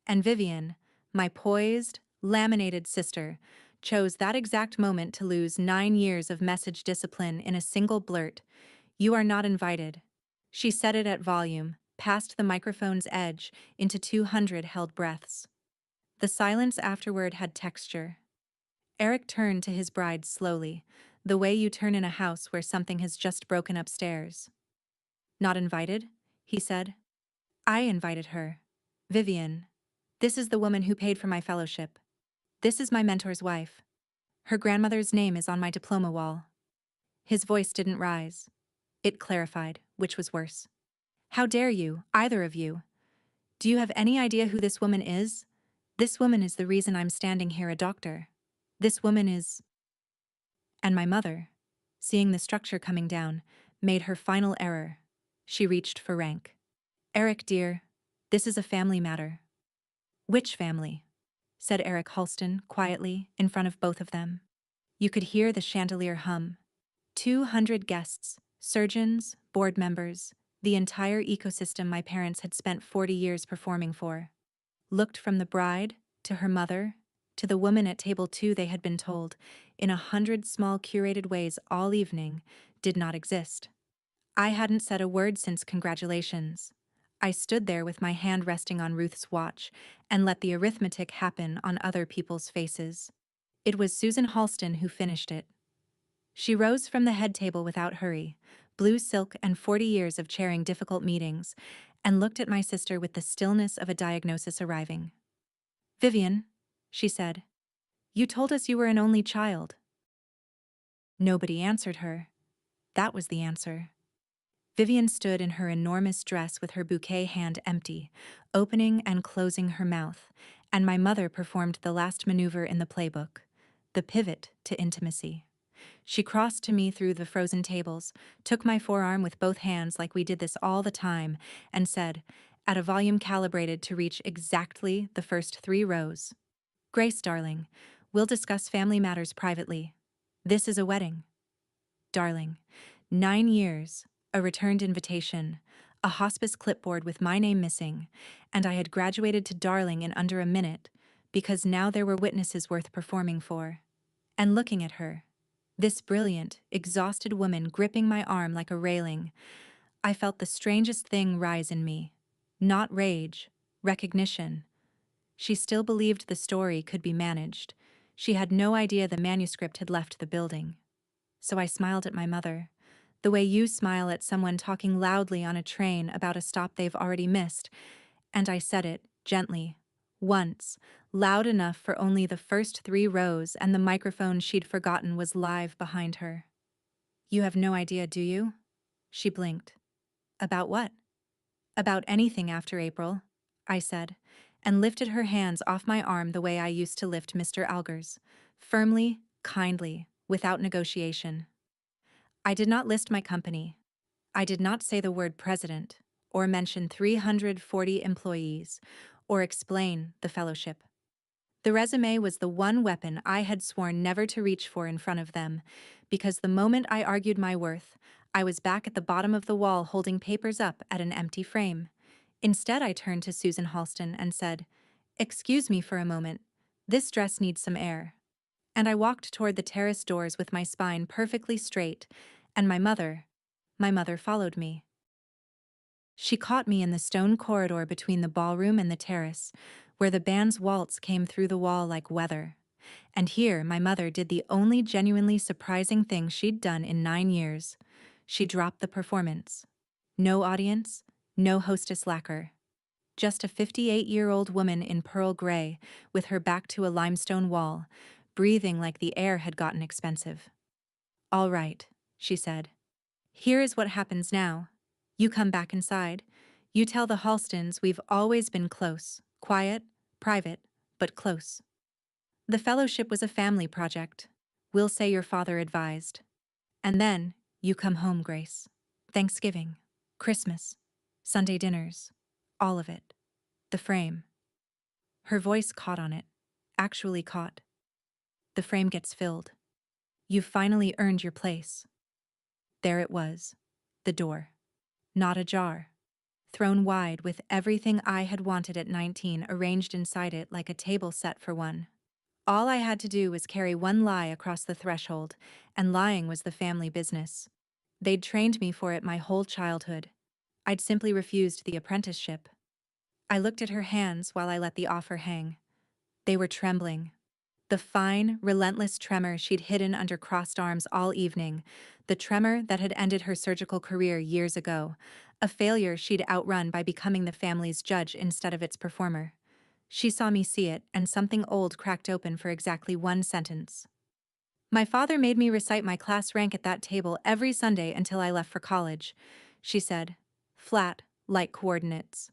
And Vivian, my poised, laminated sister, chose that exact moment to lose 9 years of message discipline in a single blurt. You are not invited. She said it at volume, past the microphone's edge, into 200 held breaths. The silence afterward had texture. Eric turned to his bride slowly, the way you turn in a house where something has just broken upstairs. Not invited? He said. I invited her. Vivian. This is the woman who paid for my fellowship. This is my mentor's wife. Her grandmother's name is on my diploma wall. His voice didn't rise. It clarified, which was worse. How dare you, either of you? Do you have any idea who this woman is? This woman is the reason I'm standing here a doctor. This woman is... And my mother, seeing the structure coming down, made her final error. She reached for rank. Eric, dear, this is a family matter. Which family? Said Eric Halston quietly in front of both of them. You could hear the chandelier hum. 200 guests, surgeons, board members, the entire ecosystem my parents had spent 40 years performing for. Looked from the bride, to her mother, to the woman at table 2 they had been told, in 100 small curated ways all evening, did not exist. I hadn't said a word since congratulations. I stood there with my hand resting on Ruth's watch and let the arithmetic happen on other people's faces. It was Susan Halston who finished it. She rose from the head table without hurry, blue silk and 40 years of chairing difficult meetings, and looked at my sister with the stillness of a diagnosis arriving. "Vivian," she said, "you told us you were an only child." Nobody answered her. That was the answer. Vivian stood in her enormous dress with her bouquet hand empty, opening and closing her mouth, and my mother performed the last maneuver in the playbook, the pivot to intimacy. She crossed to me through the frozen tables, took my forearm with both hands like we did this all the time, and said, at a volume calibrated to reach exactly the first 3 rows, "Grace, darling, we'll discuss family matters privately. This is a wedding. Darling, 9 years, a returned invitation, a hospice clipboard with my name missing, and I had graduated to darling in under a minute, because now there were witnesses worth performing for." And looking at her, this brilliant, exhausted woman gripping my arm like a railing, I felt the strangest thing rise in me. Not rage, recognition. She still believed the story could be managed. She had no idea the manuscript had left the building. So I smiled at my mother, the way you smile at someone talking loudly on a train about a stop they've already missed, and I said it, gently, once, loud enough for only the first 3 rows, and the microphone she'd forgotten was live behind her. "You have no idea, do you?" She blinked. "About what?" "About anything after April," I said, and lifted her hands off my arm the way I used to lift Mr. Alger's, firmly, kindly, without negotiation. I did not list my company. I did not say the word president, or mention 340 employees, or explain the fellowship. The resume was the one weapon I had sworn never to reach for in front of them, because the moment I argued my worth, I was back at the bottom of the wall holding papers up at an empty frame. Instead, I turned to Susan Halston and said, "Excuse me for a moment. This dress needs some air." And I walked toward the terrace doors with my spine perfectly straight, and my mother followed me. She caught me in the stone corridor between the ballroom and the terrace, where the band's waltz came through the wall like weather. And here my mother did the only genuinely surprising thing she'd done in 9 years. She dropped the performance. No audience, no hostess lacquer. Just a 58-year-old woman in pearl gray, with her back to a limestone wall, breathing like the air had gotten expensive. "All right," she said. "Here is what happens now. You come back inside. You tell the Halstons we've always been close, quiet, private, but close. The fellowship was a family project. We'll say your father advised. And then, you come home, Grace. Thanksgiving, Christmas, Sunday dinners, all of it. The frame." Her voice caught on it, actually caught. "The frame gets filled. You've finally earned your place." There it was, the door. Not ajar. Thrown wide with everything I had wanted at 19 arranged inside it like a table set for one. All I had to do was carry one lie across the threshold, and lying was the family business. They'd trained me for it my whole childhood. I'd simply refused the apprenticeship. I looked at her hands while I let the offer hang. They were trembling. The fine, relentless tremor she'd hidden under crossed arms all evening, the tremor that had ended her surgical career years ago, a failure she'd outrun by becoming the family's judge instead of its performer. She saw me see it, and something old cracked open for exactly one sentence. "My father made me recite my class rank at that table every Sunday until I left for college," she said, flat, like coordinates.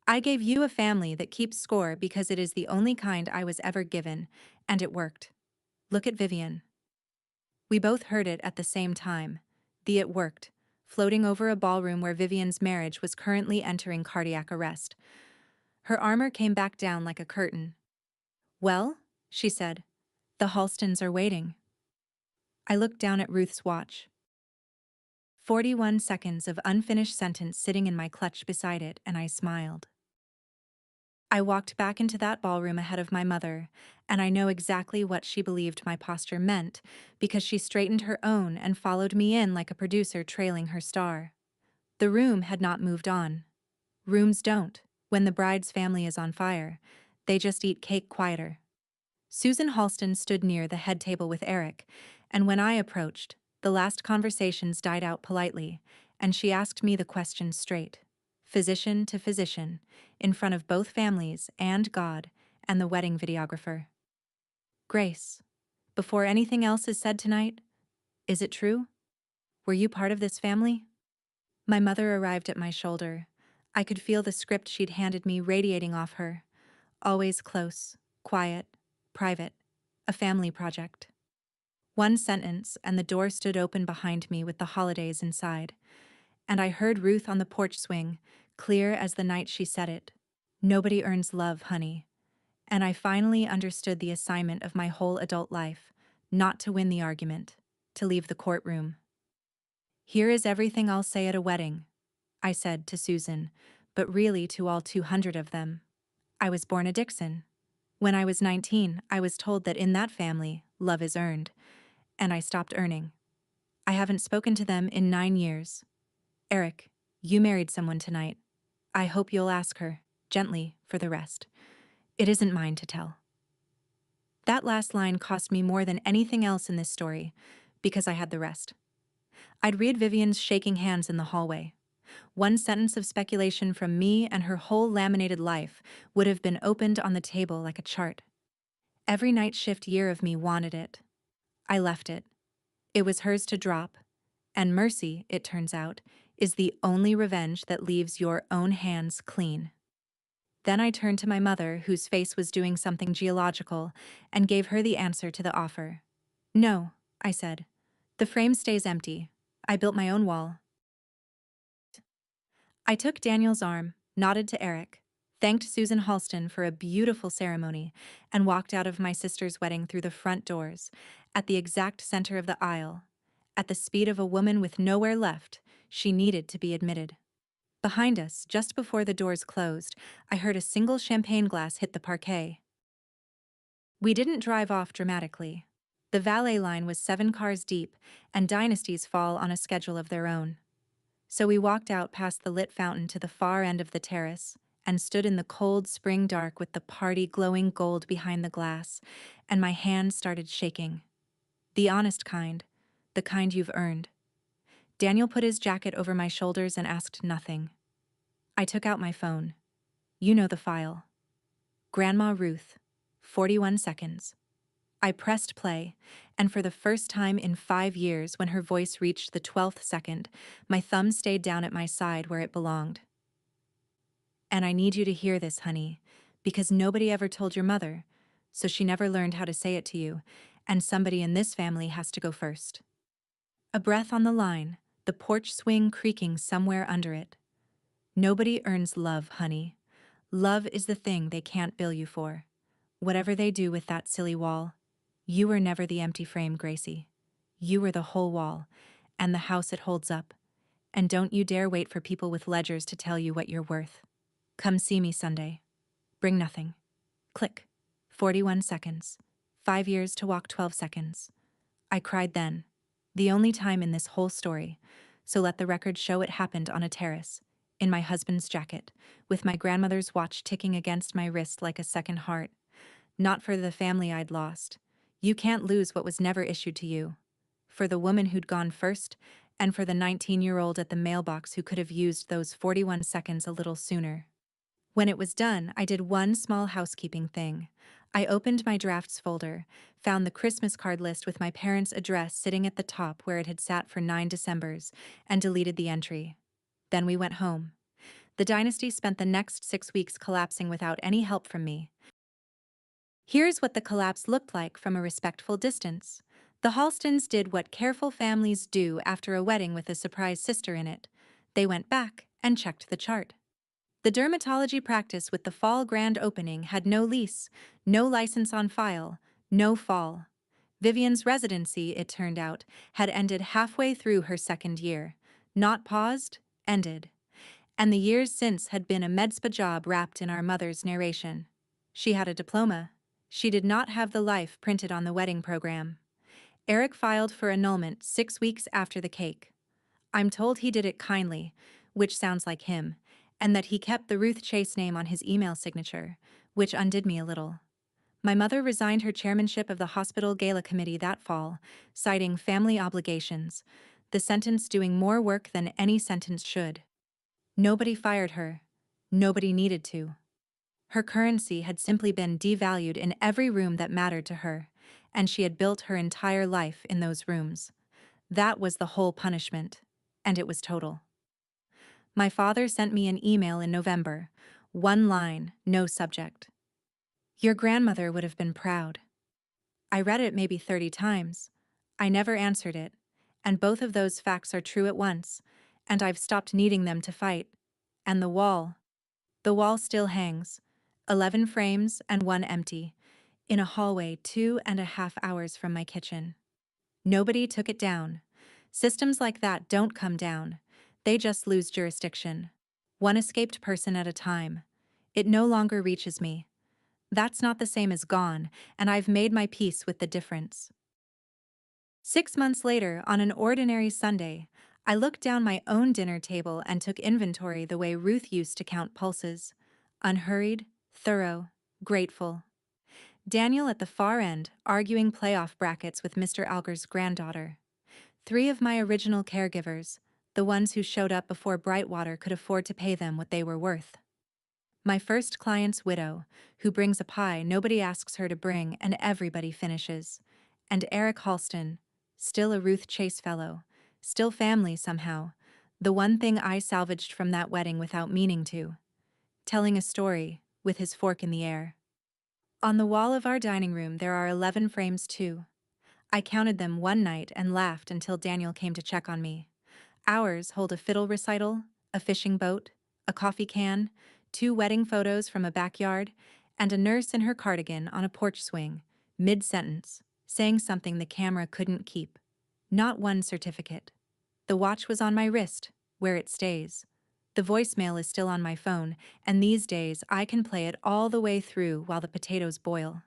"I gave you a family that keeps score because it is the only kind I was ever given, and it worked. Look at Vivian." We both heard it at the same time. The "it worked," floating over a ballroom where Vivian's marriage was currently entering cardiac arrest. Her armor came back down like a curtain. "Well," she said, "the Halstons are waiting." I looked down at Ruth's watch. 41 seconds of unfinished sentence sitting in my clutch beside it, and I smiled. I walked back into that ballroom ahead of my mother, and I know exactly what she believed my posture meant, because she straightened her own and followed me in like a producer trailing her star. The room had not moved on. Rooms don't, when the bride's family is on fire. They just eat cake quieter. Susan Halston stood near the head table with Eric, and when I approached, the last conversations died out politely, and she asked me the question straight. physician to physician, in front of both families and God and the wedding videographer. Grace, before anything else is said tonight, is it true? Were you part of this family? My mother arrived at my shoulder. I could feel the script she'd handed me radiating off her. Always close, quiet, private, a family project. One sentence, and the door stood open behind me with the holidays inside. And I heard Ruth on the porch swing, clear as the night she said it. Nobody earns love, honey. And I finally understood the assignment of my whole adult life, not to win the argument, to leave the courtroom. Here is everything I'll say at a wedding, I said to Susan, but really to all 200 of them. I was born a Dixon. When I was 19, I was told that in that family, love is earned, and I stopped earning. I haven't spoken to them in 9 years. Eric, you married someone tonight. I hope you'll ask her, gently, for the rest. It isn't mine to tell. That last line cost me more than anything else in this story, because I had the rest. I'd read Vivian's shaking hands in the hallway. One sentence of speculation from me and her whole laminated life would have been opened on the table like a chart. Every night shift year of me wanted it. I left it. It was hers to drop, and mercy, it turns out, is the only revenge that leaves your own hands clean. Then I turned to my mother, whose face was doing something geological, and gave her the answer to the offer. No, I said. The frame stays empty. I built my own wall. I took Daniel's arm, nodded to Eric, thanked Susan Halston for a beautiful ceremony, and walked out of my sister's wedding through the front doors, at the exact center of the aisle. At the speed of a woman with nowhere left, she needed to be admitted. Behind us, just before the doors closed, I heard a single champagne glass hit the parquet. We didn't drive off dramatically. The valet line was 7 cars deep, and dynasties fall on a schedule of their own. So we walked out past the lit fountain to the far end of the terrace, and stood in the cold spring dark with the party glowing gold behind the glass, and my hands started shaking. The honest kind, the kind you've earned. Daniel put his jacket over my shoulders and asked nothing. I took out my phone. You know the file. Grandma Ruth, 41 seconds. I pressed play, and for the first time in 5 years, when her voice reached the 12th second, my thumb stayed down at my side where it belonged. And I need you to hear this, honey, because nobody ever told your mother, so she never learned how to say it to you, and somebody in this family has to go first. A breath on the line, the porch swing creaking somewhere under it. Nobody earns love, honey. Love is the thing they can't bill you for. Whatever they do with that silly wall, you were never the empty frame, Gracie. You were the whole wall, and the house it holds up. And don't you dare wait for people with ledgers to tell you what you're worth. Come see me Sunday. Bring nothing. Click. 41 seconds. 5 years to walk 12 seconds. I cried then. The only time in this whole story, so let the record show it happened on a terrace, in my husband's jacket, with my grandmother's watch ticking against my wrist like a second heart. Not for the family I'd lost. You can't lose what was never issued to you. For the woman who'd gone first, and for the 19-year-old at the mailbox who could have used those 41 seconds a little sooner. When it was done, I did one small housekeeping thing. I opened my drafts folder, found the Christmas card list with my parents' address sitting at the top where it had sat for 9 Decembers, and deleted the entry. Then we went home. The dynasty spent the next 6 weeks collapsing without any help from me. Here's what the collapse looked like from a respectful distance. The Halstons did what careful families do after a wedding with a surprise sister in it. They went back and checked the chart. The dermatology practice with the fall grand opening had no lease, no license on file, no fall. Vivian's residency, it turned out, had ended halfway through her 2nd year. Not paused, ended. And the years since had been a med spa job wrapped in our mother's narration. She had a diploma. She did not have the life printed on the wedding program. Eric filed for annulment 6 weeks after the cake. I'm told he did it kindly, which sounds like him, and that he kept the Ruth Chase name on his email signature, which undid me a little. My mother resigned her chairmanship of the hospital gala committee that fall, citing family obligations, the sentence doing more work than any sentence should. Nobody fired her. Nobody needed to. Her currency had simply been devalued in every room that mattered to her, and she had built her entire life in those rooms. That was the whole punishment, and it was total. My father sent me an email in November. One line, no subject. Your grandmother would have been proud. I read it maybe 30 times. I never answered it, and both of those facts are true at once, and I've stopped needing them to fight. And the wall still hangs, 11 frames and one empty, in a hallway 2.5 hours from my kitchen. Nobody took it down. Systems like that don't come down. They just lose jurisdiction. One escaped person at a time. It no longer reaches me. That's not the same as gone, and I've made my peace with the difference. 6 months later, on an ordinary Sunday, I looked down my own dinner table and took inventory the way Ruth used to count pulses. Unhurried, thorough, grateful. Daniel at the far end, arguing playoff brackets with Mr. Alger's granddaughter. 3 of my original caregivers, the ones who showed up before Brightwater could afford to pay them what they were worth. My first client's widow, who brings a pie nobody asks her to bring and everybody finishes. And Eric Halston, still a Ruth Chase fellow, still family somehow, the one thing I salvaged from that wedding without meaning to. Telling a story, with his fork in the air. On the wall of our dining room there are 11 frames too. I counted them one night and laughed until Daniel came to check on me. Ours hold a fiddle recital, a fishing boat, a coffee can, 2 wedding photos from a backyard, and a nurse in her cardigan on a porch swing, mid-sentence, saying something the camera couldn't keep. Not one certificate. The watch was on my wrist, where it stays. The voicemail is still on my phone, and these days I can play it all the way through while the potatoes boil.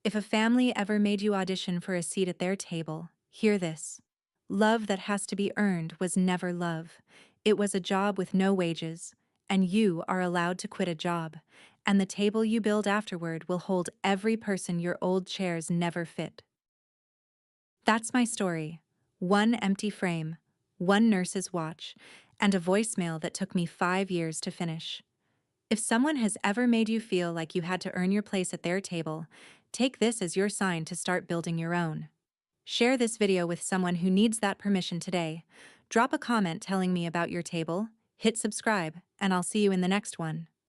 If a family ever made you audition for a seat at their table, hear this. Love that has to be earned was never love. It was a job with no wages, and you are allowed to quit a job, and the table you build afterward will hold every person your old chairs never fit. That's my story. One empty frame, one nurse's watch, and a voicemail that took me 5 years to finish. If someone has ever made you feel like you had to earn your place at their table, take this as your sign to start building your own. Share this video with someone who needs that permission today. Drop a comment telling me about your table, hit subscribe, and I'll see you in the next one.